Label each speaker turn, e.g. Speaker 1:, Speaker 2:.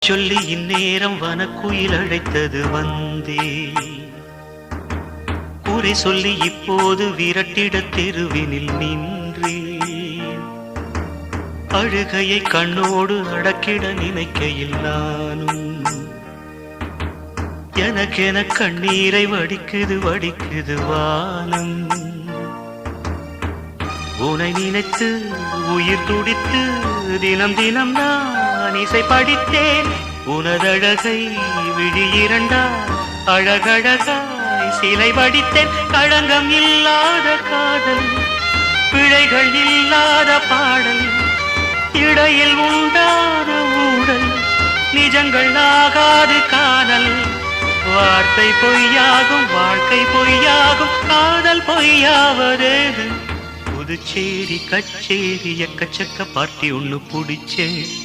Speaker 1: சொல்லி இந்நேரம் வனக்குயில் அழைத்தது வந்தே. கூரை சொல்லி இப்போது விரட்டிட தெருவினில் நின்றேன். அழுகையை கண்ணோடு அடக்கிட நினைக்கையில் நானும் எனக்கென கண்ணீரை வடிக்குது வடிக்குது வானம். உனை நினைத்து உயிர் துடித்து தினம் தினம் நான் இசை படித்தேன். உனதழகை விழி இரண்டா அழகழகாய் சிலை வடித்தேன். களங்கம் இல்லாத காதல், பிழைகள் இல்லாத பாடல், இடையில் உண்டான ஊடல், நிஜங்கள் ஆகாது காணல். வார்த்தை பொய்யாகும், வாழ்க்கை பொய்யாகும், காதல் பொய்யாவதேது. புதுச்சேரி கச்சேரி எக்கச்சக்க பார்ட்டி ஒண்ணு புடிச்சேன்.